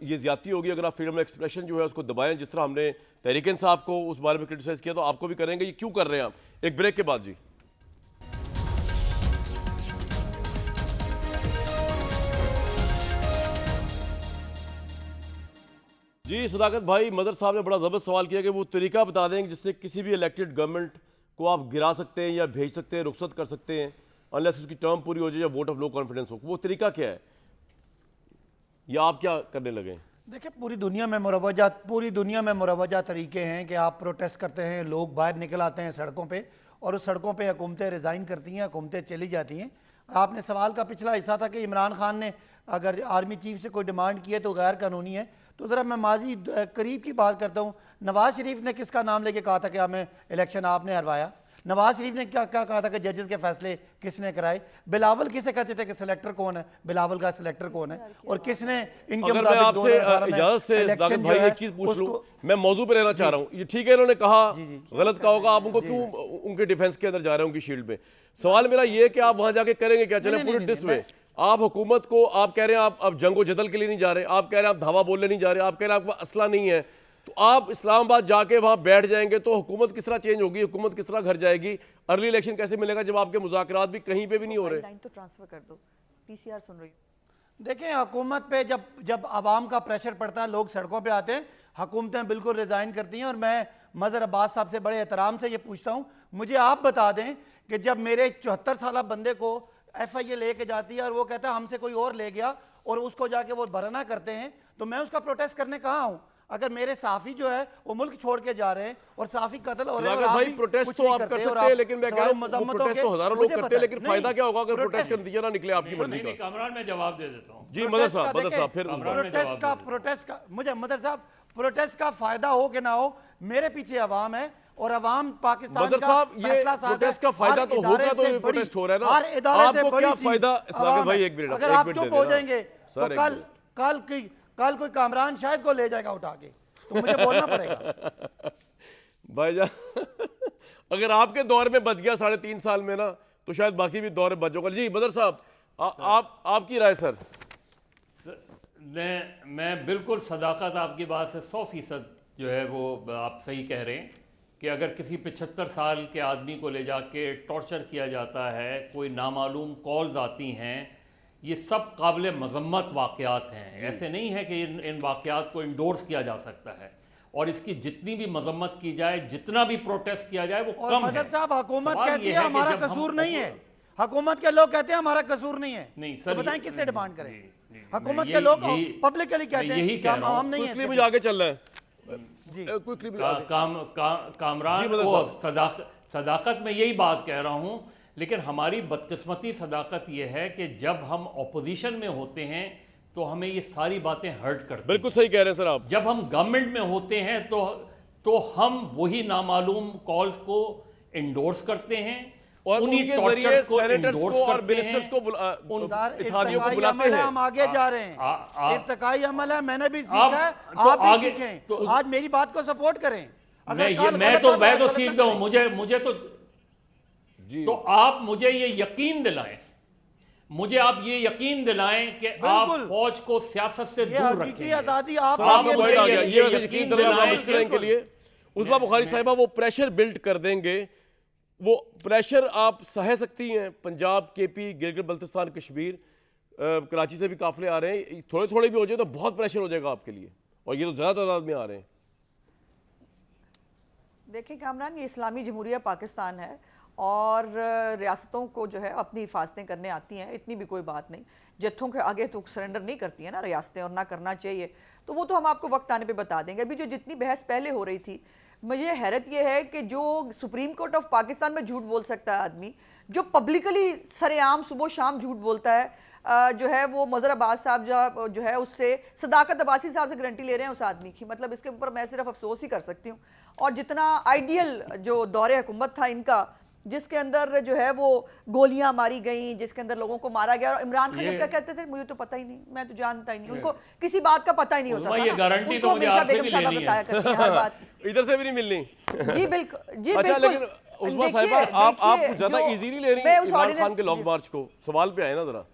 ये ज़्यादती होगी अगर आप फ्रीडम ऑफ एक्सप्रेशन जो है उसको दबाएं, जिस तरह हमने तहरीक इंसाफ को उस बारे में क्रिटिसाइज़ किया, तो आपको भी करेंगे। ये क्यों कर रहे हैं आप? एक ब्रेक के बाद जी। जी सदाकत भाई, मदर साहब ने बड़ा ज़बरदस्त सवाल किया कि वो तरीका बता देंगे जिससे किसी भी इलेक्टेड गवर्नमेंट को आप गिरा सकते हैं या भेज सकते हैं, रुखसत कर सकते हैं, अनलेस उसकी टर्म पूरी हो जाए या वोट ऑफ नो कॉन्फिडेंस हो। वो तरीका क्या है या आप क्या करने लगे? देखिए, पूरी दुनिया में मुरवजा तरीके हैं कि आप प्रोटेस्ट करते हैं, लोग बाहर निकल आते हैं सड़कों पे और उस सड़कों पे हुकूमतें रिज़ाइन करती हैं, हुकूमतें चली जाती हैं। और आपने सवाल का पिछला हिस्सा था कि इमरान खान ने अगर आर्मी चीफ से कोई डिमांड की है तो गैर कानूनी है। तो ज़रा मैं माजी करीब की बात करता हूँ। नवाज शरीफ ने किसका नाम लेके कहा था कि हमें इलेक्शन आपने हरवाया? नवाज शरीफ ने क्या क्या कहा था कि जजेस के फैसले किसने कराए? बिलावल किसे कहते थे कि सिलेक्टर कौन है, बिलावल का सिलेक्टर कौन है? और किसने इनके अगर मैं आपसे इजाजत से सदाकत भाई एक चीज पूछ लूं, मैं मौजू पे रहना चाह रहा हूं। ये ठीक है, इन्होंने कहा गलत कहा होगा, आप उनको क्यों उनके डिफेंस के अंदर जा रहे हैं, उनकी शील्ड में? सवाल मेरा ये है कि आप वहां जाके करेंगे क्या? चले पूरे दिस वे आप हुकूमत को, आप कह रहे हैं आप जंगो जदल के लिए नहीं जा रहे, आप कह रहे हैं आप धावा बोलने नहीं जा रहे, आप कह रहे हैं आपका असला नहीं है, तो आप इस्लामाबाद जाके वहां बैठ जाएंगे तो हुकूमत किस तरह चेंज होगी? हुकूमत किस तरह घर जाएगी? अर्ली इलेक्शन कैसे मिलेगा जब आपके मुज़ाकरात भी कहीं पे भी नहीं हो रहे? लाइन तो ट्रांसफर कर दो, पीसीआर सुन रही हूं। देखें, हुकूमत पे जब आवाम का प्रेशर पड़ता है, लोग सड़कों पे आते हैं, हुकूमतें बिल्कुल रिज़ाइन करती हैं। और मैं मज़हर अब्बास साहब से बड़े एहतराम से ये पूछता हूँ, मुझे आप बता दें कि जब मेरे 74 साल बंदे को FIA लेके जाती है और वो कहता है हमसे कोई और ले गया और उसको जाके वो बरना करते हैं, तो मैं उसका प्रोटेस्ट करने कहाँ हूँ? अगर मेरे साफी जो है वो मुल्क छोड़ के जा रहे हैं और साफी कत्ल हो रहे हैं, भाई प्रोटेस्ट तो आप कर सकते हैं, लेकिन मैं कह रहा हूं प्रोटेस्ट तो हज़ारों लोग करते हैं, लेकिन फायदा क्या होगा अगर प्रोटेस्ट का नतीजा ना निकले आपकी मर्जी का? कामरान, मैं जवाब दे देता हूँ। जी मदर साहब फिर प्रोटेस्ट का फायदा हो कि ना हो, मेरे पीछे अवाम है और अवाम पाकिस्तान मदर साहब ये प्रोटेस्ट का फायदा तो होगा, तो ये प्रोटेस्ट हो रहा है ना, आपको क्या फायदा? सदाकत भाई एक मिनट, अगर आप चुप हो जाएंगे तो कल कोई कामरान शायद को ले जाएगा उठा के, तो मुझे बोलना पड़ेगा। भाईजान अगर आपके दौर में बच गया 3.5 साल में ना, तो शायद बाकी भी दौर में बच होगा। जी मदर साहब आपकी राय? सर मैं बिल्कुल सदाकत आपकी बात से 100% जो है वो आप सही कह रहे हैं कि अगर किसी 75 साल के आदमी को ले जाके टॉर्चर किया जाता है, कोई नामालूम कॉल्स आती हैं ये सब काबिल मजम्मत वाक़यात हैं। ऐसे नहीं है कि इन वाक़यात को इंडोर्स किया जा सकता है, और इसकी जितनी भी मजम्मत की जाए, जितना भी प्रोटेस्ट किया जाए, वो और कम मदर है। साहब, हुकूमत सवाल कहती ये है कि हमारा जब हम कसूर नहीं है, हुकूमत के लोग कहते हैं हमारा कसूर नहीं है। नहीं तो सर, बताएं किससे डिमांड करें? जी, हुकूमत मैं के लोग यही- पब्लिकली कहते मैं हैं यही कि कह हम रहा हूं। हम नहीं क्विकली है। मुझे आगे चलना है जी क्विकली कामरान जी, मदर वो साहब। सदाकत में यही बात कह रहा हूं, लेकिन हमारी बदकिस्मती सदाकत ये है कि जब हम ऑपोजिशन में होते हैं तो हमें ये सारी बातें हर्ट करती हैं। बिल्कुल सही कह रहे हैं सर आप। जब हम गवर्नमेंट में होते हैं तो हम वही नामालूम कॉल्स को इंडोर्स करते हैं, और उन्हीं उनके tortures जरिए सेनेटर्स endorse को और करते मिनिस्टर्स हैं। को सर, इत्तेहादियों को इर्तिकाई बुलाते अमल है, हैं। हम आगे जा रहे हैं। आ- इर्तिकाई अमल है, मैंने भी सीखा है, तो आप भी आगे- सीखें। तो आज मेरी बात को सपोर्ट करें। अगर मैं कल गलत है, मैं तो गलत सीखता हूं, करें। मुझे तो जी तो आप मुझे ये यकीन दिलाएं, मुझे आप ये यकीन दिलाएं कि आप बिल्कुल। फौज को सियासत से ये दूर हकीकी रखेंगे। आजादी आप सर आपका मुझे पॉइंट आ ये- गया। ये ये वैसे यकीन यकीन दिलाना दिलाएं, मुश्किल है इनके बिल्कुल। लिए। उस्मा बुखारी साहिबा वो प्रेशर बिल्ड कर देंगे, वो प्रेशर आप सह सकती हैं? पंजाब, केपी, गिलगित बल्तिस्तान, कश्मीर, कराची से भी काफिले आ रहे हैं, थोड़े थोड़े भी हो जाए तो बहुत प्रेशर हो जाएगा आपके लिए, और ये तो ज़्यादा तादाद में आ रहे हैं। देखिए कामरान, ये इस्लामी जमहूरिया पाकिस्तान है और रियासतों को जो है अपनी हिफाजतें करने आती हैं, इतनी भी कोई बात नहीं। जत्थों के आगे तो सरेंडर नहीं करती हैं ना रियासतें, और ना करना चाहिए। तो वो तो हम आपको वक्त आने पे बता देंगे। अभी जो जितनी बहस पहले हो रही थी, मुझे हैरत ये है कि जो सुप्रीम कोर्ट ऑफ पाकिस्तान में झूठ बोल सकता है आदमी, जो पब्लिकली सरेआम सुबह शाम झूठ बोलता है, जो है वो मज़हर अब्बास साहब जो है उससे सदाकत अब्बासी साहब से गारंटी ले रहे हैं उस आदमी की। मतलब इसके ऊपर मैं सिर्फ अफसोस ही कर सकती हूँ। और जितना आइडियल जो दौरे हुकूमत था इनका, जिसके अंदर जो है वो गोलियां मारी गई, जिसके अंदर लोगों को मारा गया, और इमरान खान जब क्या कहते थे, मुझे तो पता ही नहीं, मैं तो जानता ही नहीं, उनको किसी बात का पता ही नहीं होता था ये ना। गारंटी उनको तो मुझे हमेशा आपसे बेगम भी साहबा लेनी बताया है। करती हैं हर बात। इधर से भी नहीं मिलनी। जी बिल्कुल, जी अच्छा, बिल्कुल। लेकिन उस्मा देखिए- साहिबा आप देखिए, कुछ ज्यादा जो- इजी नहीं ले रही मैं उस इमरान ऑर्डिनरी- खान के लॉन्ग मार्च को। सवाल पे आए ना जरा,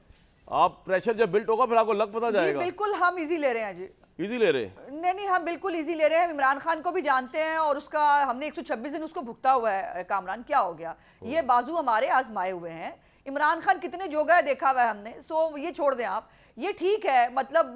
आप प्रेशर जब बिल्ट होगा फिर आपको लग पता जी जाएगा। बिल्कुल हम इजी ले रहे हैं जी। इजी ले रहे नहीं नहीं, हम बिल्कुल इजी ले रहे हैं। इमरान खान को भी जानते हैं, और उसका हमने 126 दिन उसको भुगता हुआ है। कामरान क्या हो गया, ये बाजू हमारे आजमाए हुए हैं। इमरान खान कितने जोगा है देखा हुआ है हमने। सो ये छोड़ दें आप, ये ठीक है, मतलब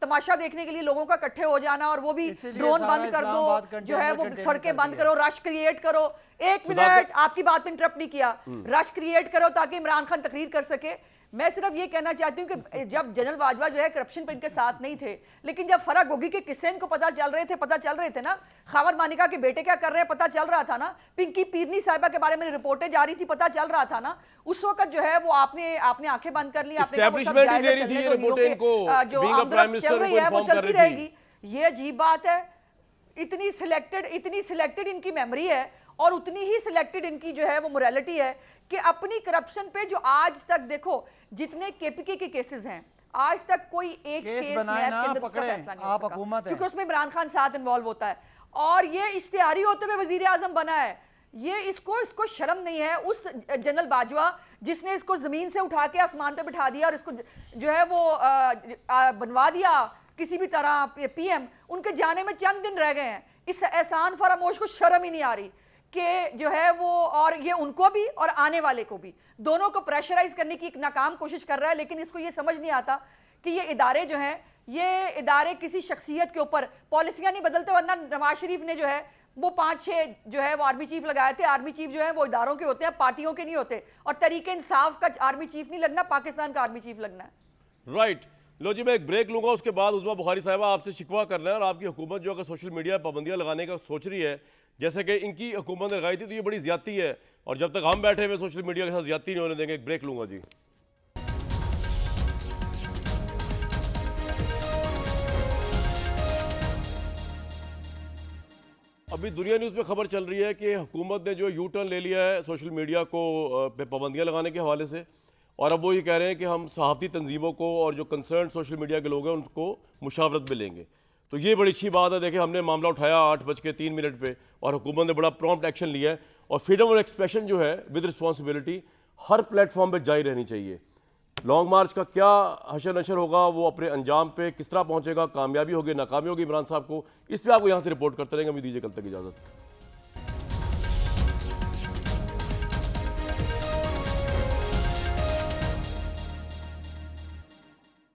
तमाशा देखने के लिए लोगों का इकट्ठे हो जाना, और वो भी इसीलिए ड्रोन सारा बंद कर इस्लामाबाद दो, जो है वो कंटेनर सड़कें बंद कर करो, रश क्रिएट करो। एक मिनट, आपकी बात पे इंटरप्ट नहीं किया। रश क्रिएट करो ताकि इमरान खान तकरीर कर सके। मैं सिर्फ ये कहना चाहती हूँ कि जब जनरल बाजवा जो है करप्शन पे इनके साथ नहीं थे, लेकिन जब फराग गोगी के किस्से इनको पता चल रहे थे ना, खावर मानिका के बेटे क्या कर रहे हैं पता चल रहा था ना, पिंकी पीरनी साहिबा के बारे में रिपोर्टें जारी थी, पता चल रहा था ना, उस वक्त जो है वो आपने आंखें बंद कर ली। आपने कहा वो सब Establishment ही जायजा दे रही थी चलने ये दो, रिपोर्टें लीगों इनको, के, जो being a आमदरफ्त prime minister चल रही उनको है वो inform कर चलती रही थी। रहेगी। ये अजीब बात है। इतनी सिलेक्टेड इनकी मेमोरी है, और उतनी ही सिलेक्टेड इनकी जो है वो मोरालिटी है कि अपनी करप्शन पे जो आज तक देखो जितने केपीके के केसेस हैं, आज तक कोई एक केस केस बनाए नैब ना, के अंदर उसका पकड़े, फैसला नहीं आप हो सका, हुकूमत हैं। क्योंकि उसमें इमरान खान साथ इन्वॉल्व होता है, और ये इश्तिहारी होते हुए वजीर आजम बना है। ये इसको शर्म नहीं है उस जनरल बाजवा जिसने इसको जमीन से उठा के आसमान पे बिठा दिया, और इसको जो है वो बनवा दिया किसी भी तरह पीएम। उनके जाने में चंद दिन रह गए हैं। इस एहसान फरामोश को शर्म ही नहीं आ रही कि जो है वो, और ये उनको भी और आने वाले को भी, दोनों को प्रेशराइज करने की एक नाकाम कोशिश कर रहा है। लेकिन इसको ये समझ नहीं आता कि ये इदारे जो हैं, ये इदारे किसी शख्सियत के ऊपर पॉलिसियां नहीं बदलते। वरना नवाज शरीफ ने जो है वो 5-6 जो है वो आर्मी चीफ लगाए थे। आर्मी चीफ जो है वो इदारों के होते हैं, पार्टियों के नहीं होते। और तरीके इंसाफ का आर्मी चीफ नहीं लगना, पाकिस्तान का आर्मी चीफ लगना है। राइट। लो जी, मैं एक ब्रेक लूंगा, उसके बाद उस्मा बुखारी साहिबा आपसे शिकवा करना है। और आपकी हुकूमत जो अगर सोशल मीडिया पर पाबंदियां लगाने का सोच रही है, जैसे कि इनकी हुकूमत ने लगाई थी, तो ये बड़ी ज्यादती है, और जब तक हम बैठे हुए सोशल मीडिया के साथ ज्यादती नहीं होने देंगे। एक ब्रेक लूंगा जी। अभी दुनिया न्यूज़ में खबर चल रही है कि हुकूमत ने जो यू टर्न ले लिया है सोशल मीडिया को पे पाबंदियां लगाने के हवाले से, और अब वो ये कह रहे हैं कि हम सहाफ़ती तंजीमों को और जो कंसर्न सोशल मीडिया के लोग हैं उनको मुशावरत में लेंगे। तो ये बड़ी अच्छी बात है। देखिए, हमने मामला उठाया 8:03 पे, और हुकूमत ने बड़ा प्रॉम्प्ट एक्शन लिया है। और फ्रीडम ऑफ एक्सप्रेशन जो है विद रिस्पॉन्सिबिलिटी हर प्लेटफॉर्म पर जारी रहनी चाहिए। लॉन्ग मार्च का क्या हशर नशर होगा, वो अपने अंजाम पे किस तरह पहुंचेगा, कामयाबी होगी नाकामी होगी इमरान साहब को, इस पर आपको यहाँ से रिपोर्ट करते रहेंगे। हमें दीजिए कल तक इजाज़त।